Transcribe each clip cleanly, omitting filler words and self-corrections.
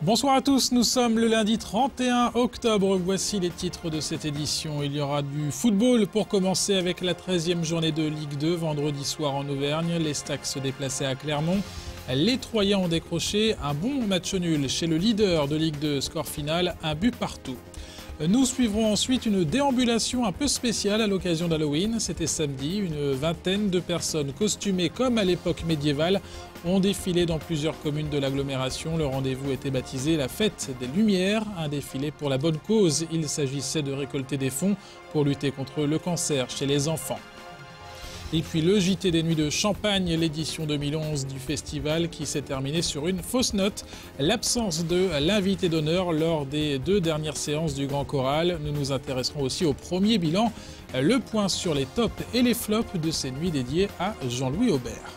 Bonsoir à tous, nous sommes le lundi 31 octobre. Voici les titres de cette édition. Il y aura du football pour commencer avec la 13e journée de Ligue 2. Vendredi soir en Auvergne, les Stacks se déplaçaient à Clermont. Les Troyens ont décroché un bon match nul chez le leader de Ligue 2. Score final, un but partout. Nous suivrons ensuite une déambulation un peu spéciale à l'occasion d'Halloween. C'était samedi, une vingtaine de personnes costumées comme à l'époque médiévale ont défilé dans plusieurs communes de l'agglomération. Le rendez-vous était baptisé la Fête des Lumières, un défilé pour la bonne cause. Il s'agissait de récolter des fonds pour lutter contre le cancer chez les enfants. Et puis le JT des Nuits de Champagne, l'édition 2011 du festival qui s'est terminée sur une fausse note. L'absence de l'invité d'honneur lors des 2 dernières séances du Grand Choral. Nous nous intéresserons aussi au premier bilan, le point sur les tops et les flops de ces nuits dédiées à Jean-Louis Aubert.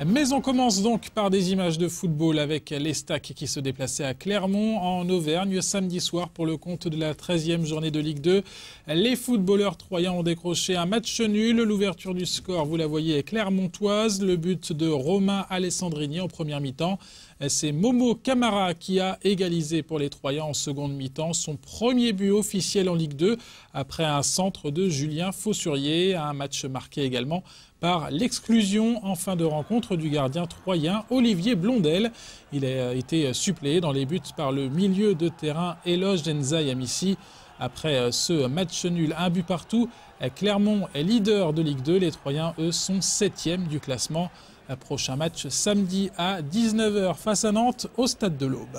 Mais on commence donc par des images de football avec les Stacks qui se déplaçaient à Clermont en Auvergne samedi soir pour le compte de la 13e journée de Ligue 2. Les footballeurs troyens ont décroché un match nul. L'ouverture du score, vous la voyez, est clermontoise. Le but de Romain Alessandrini en première mi-temps. C'est Momo Camara qui a égalisé pour les Troyens en seconde mi-temps. Son premier but officiel en Ligue 2 après un centre de Julien Faussurier. Un match marqué également par l'exclusion en fin de rencontre du gardien troyen Olivier Blondel. Il a été suppléé dans les buts par le milieu de terrain Eloge Denzai Amissi. Après ce match nul, un but partout, Clermont est leader de Ligue 2. Les Troyens, eux, sont 7e du classement. Prochain match samedi à 19 h face à Nantes au Stade de l'Aube.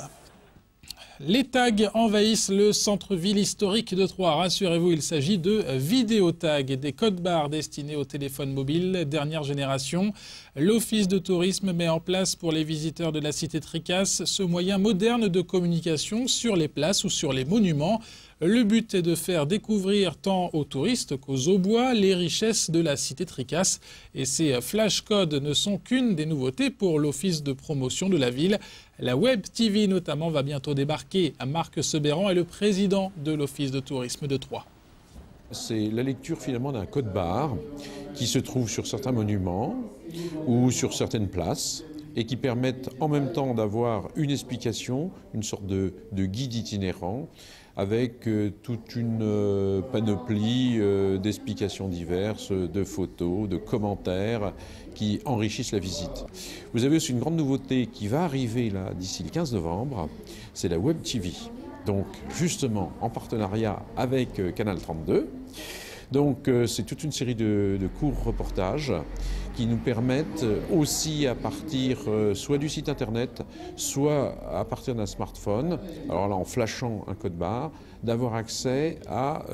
Les tags envahissent le centre-ville historique de Troyes. Rassurez-vous, il s'agit de vidéotags, des codes-barres destinés aux téléphones mobiles dernière génération. L'Office de tourisme met en place pour les visiteurs de la cité Tricasse ce moyen moderne de communication sur les places ou sur les monuments. Le but est de faire découvrir tant aux touristes qu'aux Aubois les richesses de la cité Tricasse. Et ces flashcodes ne sont qu'une des nouveautés pour l'office de promotion de la ville. La Web TV notamment va bientôt débarquer. Marc Sebéran est le président de l'Office de tourisme de Troyes. C'est la lecture finalement d'un code-barre qui se trouve sur certains monuments ou sur certaines places et qui permettent en même temps d'avoir une explication, une sorte de guide itinérant avec toute une panoplie d'explications diverses, de photos, de commentaires qui enrichissent la visite. Vous avez aussi une grande nouveauté qui va arriver là d'ici le 15 novembre, c'est la Web TV. Donc justement en partenariat avec Canal 32. Donc c'est toute une série de courts reportages qui nous permettent aussi à partir soit du site internet, soit à partir d'un smartphone, alors là en flashant un code barre, d'avoir accès à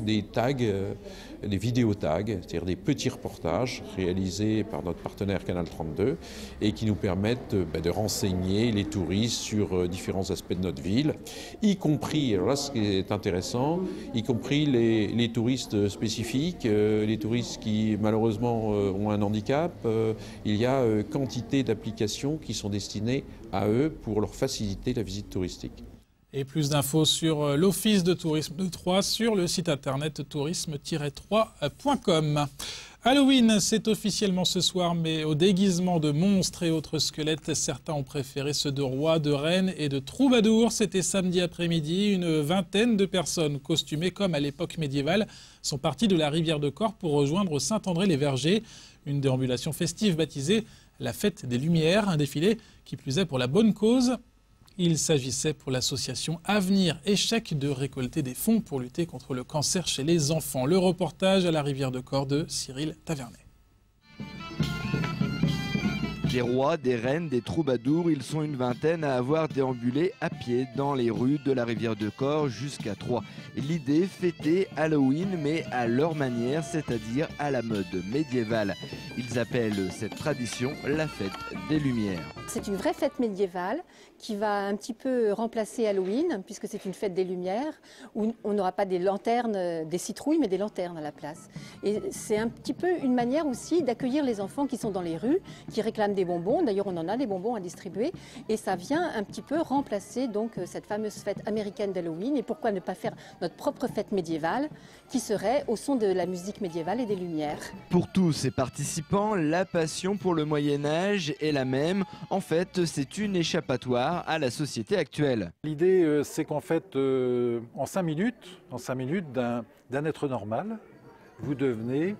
des tags, des vidéotags, c'est-à-dire des petits reportages réalisés par notre partenaire Canal 32 et qui nous permettent de renseigner les touristes sur différents aspects de notre ville, y compris, alors là ce qui est intéressant, y compris les touristes spécifiques, les touristes qui malheureusement ont un handicap. Il y a quantité d'applications qui sont destinées à eux pour leur faciliter la visite touristique. Et plus d'infos sur l'Office de tourisme de Troyes sur le site internet tourisme-troyes.com. Halloween, c'est officiellement ce soir, mais au déguisement de monstres et autres squelettes, certains ont préféré ceux de rois, de reines et de troubadours. C'était samedi après-midi, une vingtaine de personnes costumées comme à l'époque médiévale sont parties de la rivière de Corps pour rejoindre Saint-André-les-Vergers. Une déambulation festive baptisée la Fête des Lumières, un défilé qui plus est pour la bonne cause. Il s'agissait pour l'association Avenir Échec de récolter des fonds pour lutter contre le cancer chez les enfants. Le reportage à la rivière de Corps de Cyril Tavernet. Des rois, des reines, des troubadours, ils sont une vingtaine à avoir déambulé à pied dans les rues de la rivière de Corps jusqu'à Troyes. L'idée, fêter Halloween, mais à leur manière, c'est-à-dire à la mode médiévale. Ils appellent cette tradition la fête des Lumières. C'est une vraie fête médiévale qui va un petit peu remplacer Halloween, puisque c'est une fête des Lumières, où on n'aura pas des lanternes, des citrouilles, mais des lanternes à la place. Et c'est un petit peu une manière aussi d'accueillir les enfants qui sont dans les rues, qui réclament des bonbons. D'ailleurs, on en a des bonbons à distribuer. Et ça vient un petit peu remplacer donc cette fameuse fête américaine d'Halloween. Et pourquoi ne pas faire notre propre fête médiévale qui serait au son de la musique médiévale et des lumières. Pour tous ces participants, la passion pour le Moyen-Âge est la même. En fait, c'est une échappatoire à la société actuelle. L'idée, c'est qu'en fait, en 5 minutes d'un être normal, vous devenez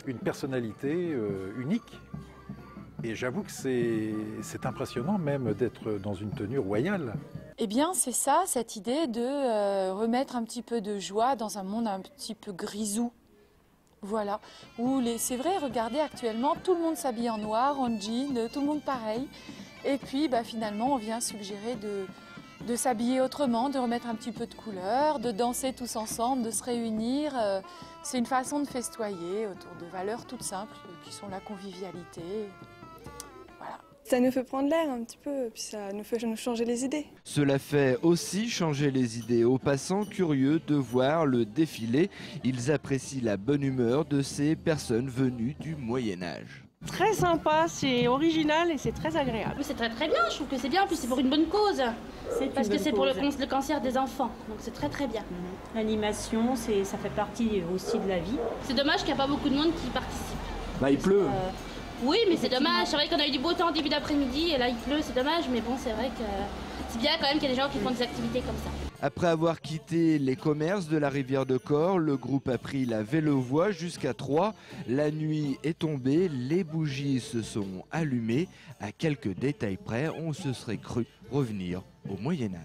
une personnalité unique. Et j'avoue que c'est impressionnant même d'être dans une tenue royale. Eh bien, c'est ça, cette idée de remettre un petit peu de joie dans un monde un petit peu grisou. Voilà. C'est vrai, regardez, actuellement, tout le monde s'habille en noir, en jean, tout le monde pareil. Et puis, finalement, on vient suggérer de s'habiller autrement, de remettre un petit peu de couleur, de danser tous ensemble, de se réunir. C'est une façon de festoyer autour de valeurs toutes simples, qui sont la convivialité. Voilà. Ça nous fait prendre l'air un petit peu, puis ça nous fait nous changer les idées. Cela fait aussi changer les idées aux passants curieux de voir le défilé. Ils apprécient la bonne humeur de ces personnes venues du Moyen-Âge. Très sympa, c'est original et c'est très agréable. C'est très très bien, je trouve que c'est bien, en plus c'est pour une bonne cause. Parce que c'est pour le cancer des enfants, donc c'est très très bien. L'animation, ça fait partie aussi de la vie. C'est dommage qu'il n'y a pas beaucoup de monde qui participe. Il pleut. Oui, mais c'est dommage, c'est vrai qu'on a eu du beau temps en début d'après-midi et là il pleut, c'est dommage, mais bon c'est vrai que c'est bien quand même qu'il y a des gens qui font des activités comme ça. Après avoir quitté les commerces de la rivière de Corps, le groupe a pris la vélo-voie jusqu'à Troyes. La nuit est tombée, les bougies se sont allumées. À quelques détails près, on se serait cru revenir au Moyen-Âge.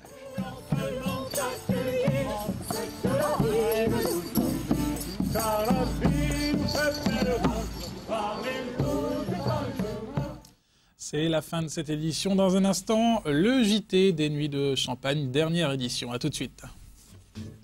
C'est la fin de cette édition. Dans un instant, le JT des Nuits de Champagne, dernière édition. A tout de suite.